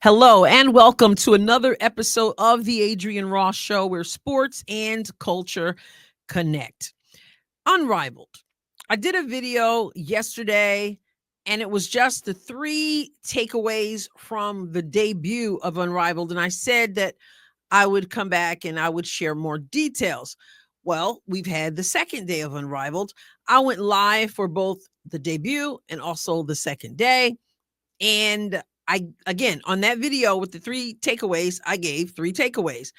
Hello and welcome to another episode of the Adrienne Ross Show, where sports and culture connect. Unrivaled. I did a video yesterday and it was just the 3 takeaways from the debut of Unrivaled. And I said that I would come back and I would share more details. Well, we've had the second day of Unrivaled. I went live for both the debut and also the second day. And again, on that video with the 3 takeaways, I gave 3 takeaways.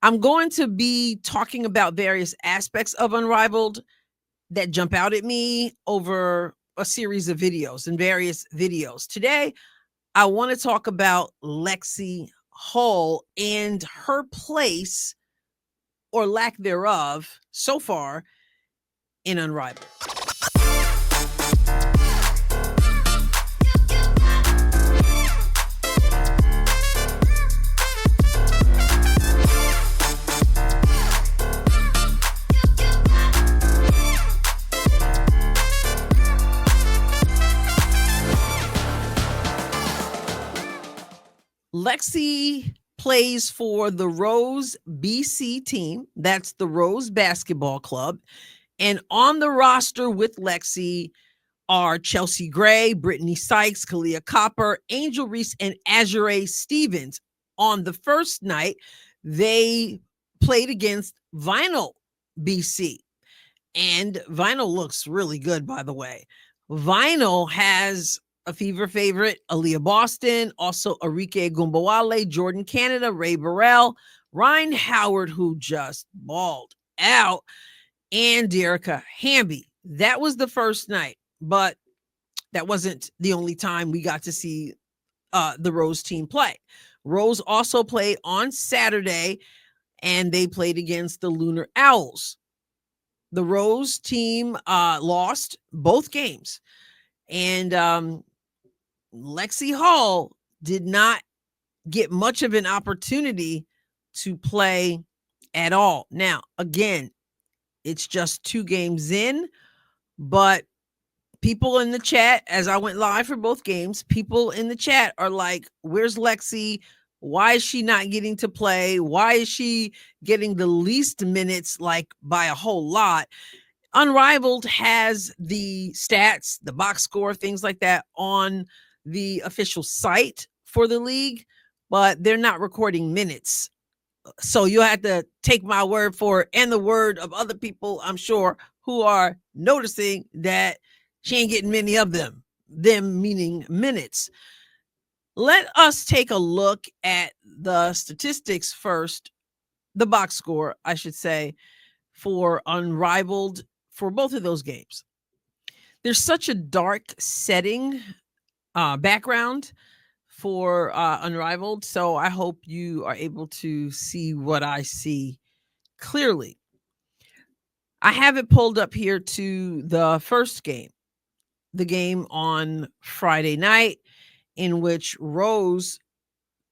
I'm going to be talking about various aspects of Unrivaled that jump out at me over a series of videos and various videos. Today, I want to talk about Lexie Hull and her place or lack thereof so far in Unrivaled. Lexie plays for the Rose BC team. That's the Rose Basketball Club. And on the roster with Lexie are Chelsea Gray, Brittany Sykes, Kalia Copper, Angel Reese, and Azure Stevens. On the first night, they played against Vinyl BC. And Vinyl looks really good, by the way. Vinyl has a fever favorite, Aaliyah Boston, also Arike Gumbawale, Jordan Canada, Ray Burrell, Ryan Howard, who just balled out, and Derica Hamby. That was the first night, but that wasn't the only time we got to see the Rose team play. Rose also played on Saturday, and they played against the Lunar Owls. The Rose team lost both games, and Lexie Hull did not get much of an opportunity to play at all. Now, again, it's just 2 games in, but people in the chat, as I went live for both games, people in the chat are like, where's Lexie? Why is she not getting to play? Why is she getting the least minutes, like by a whole lot? Unrivaled has the stats, the box score, things like that on the official site for the league, but they're not recording minutes. So you'll have to take my word for it and the word of other people, I'm sure, who are noticing that she ain't getting many of them meaning minutes. Let us take a look at the statistics first, the box score, I should say, for Unrivaled for both of those games. There's such a dark setting background for Unrivaled, so I hope you are able to see what I see clearly. I have it pulled up here to the first game, the game on Friday night, in which Rose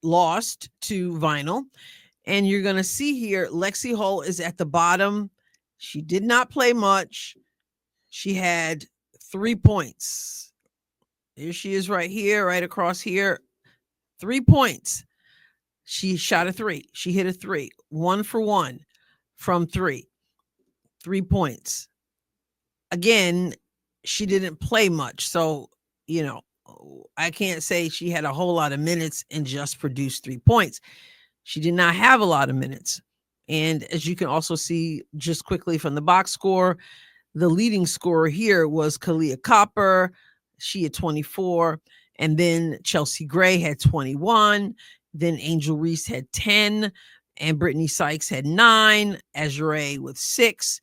lost to Vinyl. And you're going to see here, Lexie Hull is at the bottom. She did not play much. She had 3 points. Here she is right here, right across here. 3 points. She shot a 3. She hit a 3. 1 for 1 from 3. 3 points. Again, she didn't play much. So, I can't say she had a whole lot of minutes and just produced 3 points. She did not have a lot of minutes. And as you can also see just quickly from the box score, the leading scorer here was Kalia Copper. She had 24. And then Chelsea Gray had 21. Then Angel Reese had 10. And Brittany Sykes had 9. Azure with 6.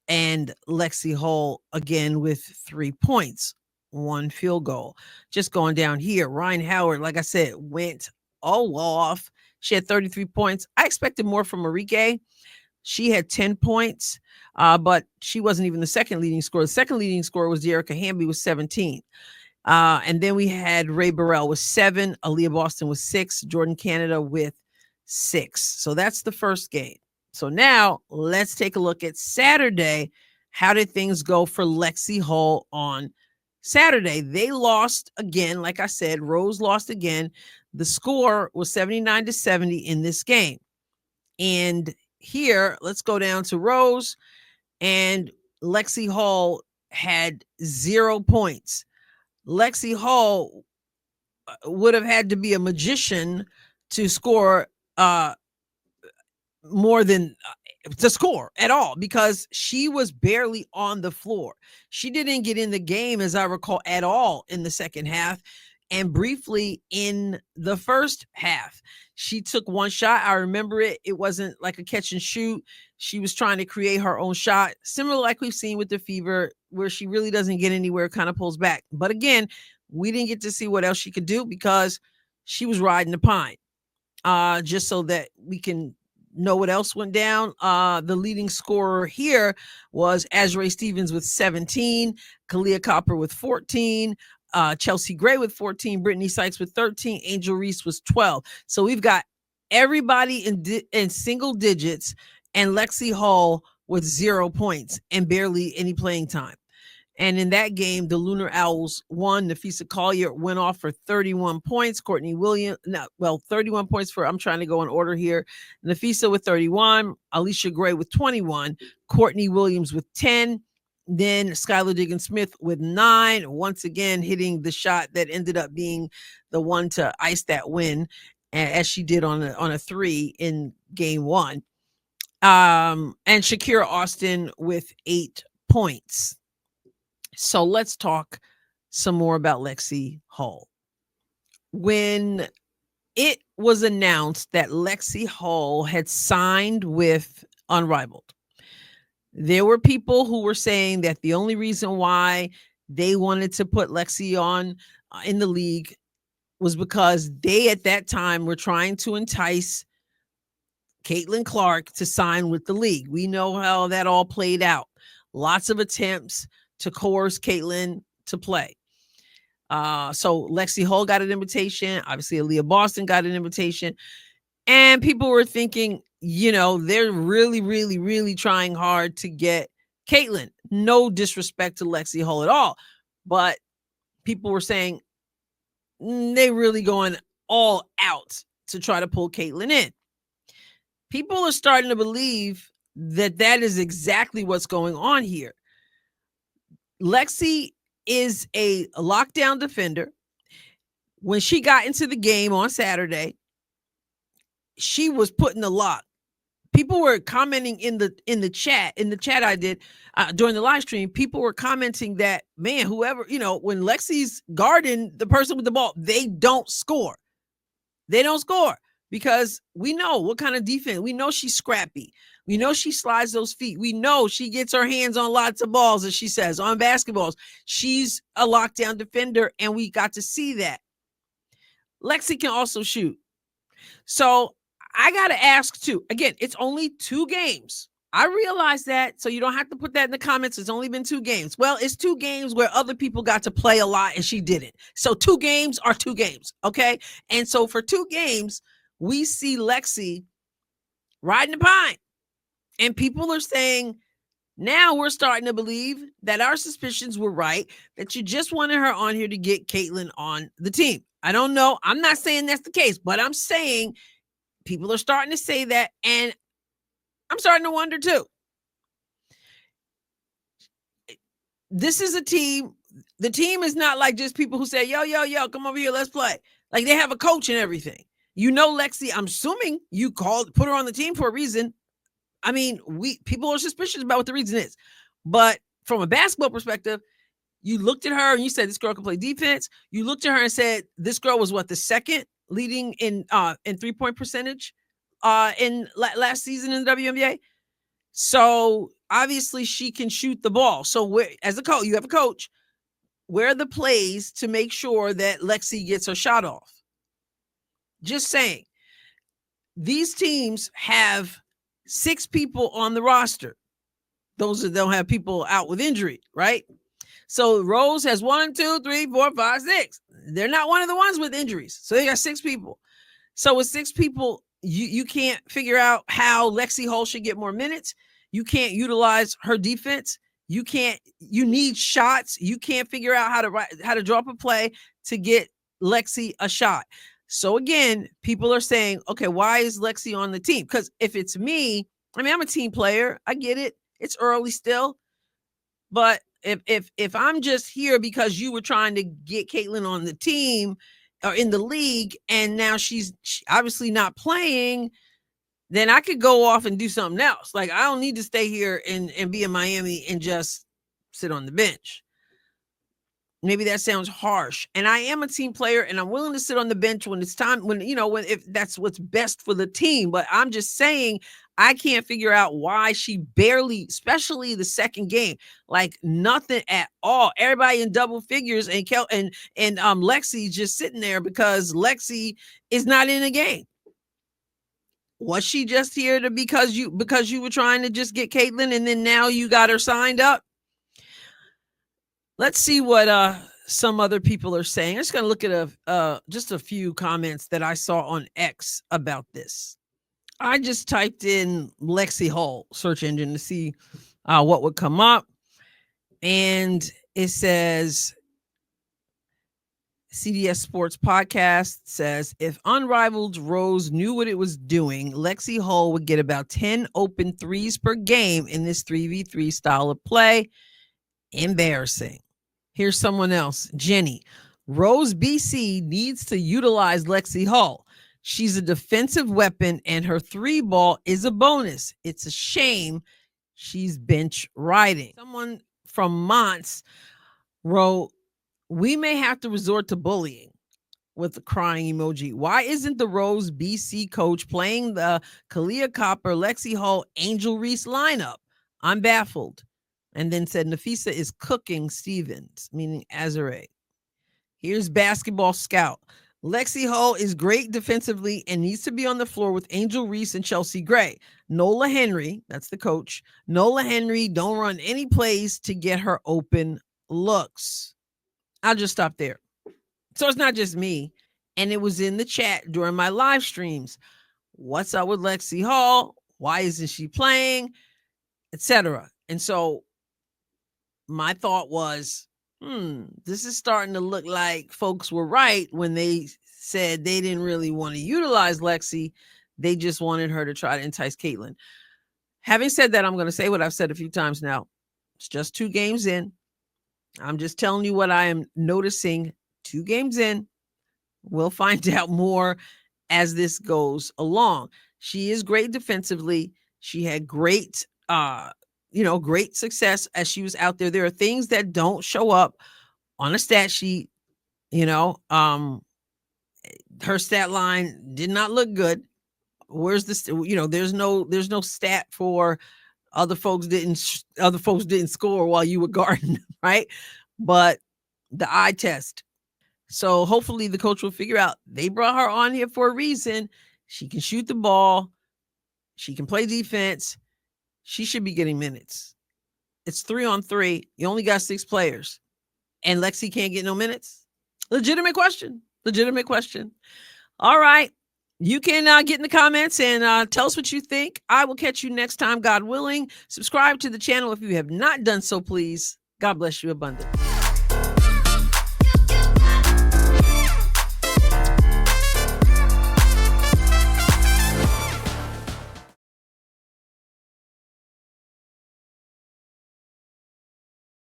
And Lexie Hull again with 3 points. 1 field goal. Just going down here, Ryan Howard, like I said, went all off. She had 33 points. I expected more from Arike. She had 10 points, but she wasn't even the second leading scorer. The second leading scorer was Derica Hamby with 17. And then we had Ray Burrell with 7, Aaliyah Boston with 6, Jordan Canada with 6. So that's the first game. So now let's take a look at Saturday. How did things go for Lexie Hull on Saturday, they lost again. Like I said, Rose lost again. The score was 79-70 in this game. And here, let's go down to Rose, and Lexie Hull had 0 points. Lexie Hull would have had to be a magician to score more than to score at all, because she was barely on the floor. She didn't get in the game, as I recall, at all in the second half, and briefly in the first half. She took one shot. I remember it. It wasn't like a catch and shoot. She was trying to create her own shot, similar like we've seen with the Fever, where she really doesn't get anywhere, kind of pulls back. But again, we didn't get to see what else she could do because she was riding the pine. Just so that we can know what else went down. The leading scorer here was Azrae Stevens with 17, Kalia Copper with 14, Chelsea Gray with 14, Brittany Sykes with 13, Angel Reese was 12. So we've got everybody in single digits, and Lexie Hull with 0 points and barely any playing time. And in that game, the Lunar Owls won. Nafisa Collier went off for 31 points. 31 points for, I'm trying to go in order here. Nafisa with 31, Alicia Gray with 21, Courtney Williams with 10, then Skylar Diggins-Smith with 9, once again hitting the shot that ended up being the one to ice that win, as she did on a 3 in game 1. And Shakira Austin with 8 points. So let's talk some more about Lexie Hull. When it was announced that Lexie Hull had signed with Unrivaled, there were people who were saying that the only reason why they wanted to put Lexie on in the league was because they at that time were trying to entice Caitlin Clark to sign with the league. We know how that all played out. Lots of attempts to coerce Caitlin to play. So Lexie Hull got an invitation. Obviously, Aaliyah Boston got an invitation. And people were thinking, they're really, really, really trying hard to get Caitlin. No disrespect to Lexie Hull at all. But people were saying they really going all out to try to pull Caitlin in. People are starting to believe that is exactly what's going on here. Lexie is a lockdown defender. When she got into the game on Saturday, she was put in the lock. People were commenting in the chat I did during the live stream. People were commenting that, man, whoever, when Lexie's guarding the person with the ball, they don't score. They don't score because we know what kind of defense. We know she's scrappy. We know she slides those feet. We know she gets her hands on lots of balls, as she says, on basketballs. She's a lockdown defender, and we got to see that. Lexie can also shoot. So I got to ask, too. Again, it's only 2 games. I realize that, so you don't have to put that in the comments. It's only been 2 games. Well, it's 2 games where other people got to play a lot, and she didn't. So 2 games are 2 games, okay? And so for 2 games, we see Lexie riding the pine. And people are saying, now we're starting to believe that our suspicions were right, that you just wanted her on here to get Caitlin on the team. I don't know. I'm not saying that's the case, but I'm saying people are starting to say that, and I'm starting to wonder too. This is a team. The team is not like just people who say, yo, come over here, let's play. Like, they have a coach and everything. Lexie, I'm assuming you put her on the team for a reason. I mean, people are suspicious about what the reason is. But from a basketball perspective, you looked at her and you said, this girl can play defense. You looked at her and said, this girl was the second leading in 3-point percentage in last season in the WNBA. So obviously she can shoot the ball. So as a coach, you have a coach. Where are the plays to make sure that Lexie gets her shot off? Just saying. These teams have 6 people on the roster. Those that don't have people out with injury, right? So Rose has 1, 2, 3, 4, 5, 6. They're not one of the ones with injuries. So they got 6 people. So with 6 people, you can't figure out how Lexie Hull should get more minutes. You can't utilize her defense. You need shots. You can't figure out how to draw up a play to get Lexie a shot. So again, people are saying, okay, why is Lexie on the team? Because if it's me, I mean, I'm a team player. I get it. It's early still. But if I'm just here because you were trying to get Caitlin on the team or in the league, and now she's obviously not playing, then I could go off and do something else. Like, I don't need to stay here and be in Miami and just sit on the bench. Maybe that sounds harsh. And I am a team player, and I'm willing to sit on the bench when it's time, if that's what's best for the team. But I'm just saying, I can't figure out why she barely, especially the second game, like nothing at all. Everybody in double figures, and Lexie just sitting there because Lexie is not in the game. Was she just here because you were trying to just get Caitlin, and then now you got her signed up? Let's see what some other people are saying. I'm just going to look at just a few comments that I saw on X about this. I just typed in Lexie Hull search engine to see what would come up. And it says, CDS Sports Podcast says, if Unrivaled Rose knew what it was doing, Lexie Hull would get about 10 open threes per game in this 3v3 style of play. Embarrassing. Here's someone else, Jenny. Rose BC needs to utilize Lexie Hull. She's a defensive weapon, and her three ball is a bonus. It's a shame she's bench riding. Someone from Montz wrote, we may have to resort to bullying, with the crying emoji. Why isn't the Rose BC coach playing the Kalia Copper, Lexie Hull, Angel Reese lineup? I'm baffled. And then said, Nafisa is cooking Stevens, meaning Azare. Here's Basketball Scout. Lexie Hull is great defensively and needs to be on the floor with Angel Reese and Chelsea Gray. Nola Henry, that's the coach. Nola Henry don't run any plays to get her open looks. I'll just stop there. So it's not just me. And it was in the chat during my live streams. What's up with Lexie Hull? Why isn't she playing? Etc. And so my thought was, this is starting to look like folks were right when they said they didn't really want to utilize Lexie. They just wanted her to try to entice Caitlin. Having said that, I'm going to say what I've said a few times now. It's just 2 games in. I'm just telling you what I am noticing 2 games in. We'll find out more as this goes along. She is great defensively. She had great great success as she was out there. There are things that don't show up on a stat sheet. Her stat line did not look good. Where's this? There's no stat for other folks didn't score while you were guarding, right? But the eye test. So hopefully the coach will figure out they brought her on here for a reason. She can shoot the ball. She can play defense. She should be getting minutes. It's 3-on-3. You only got 6 players. And Lexie can't get no minutes? Legitimate question. All right. You can get in the comments and tell us what you think. I will catch you next time, God willing. Subscribe to the channel if you have not done so, please. God bless you abundantly.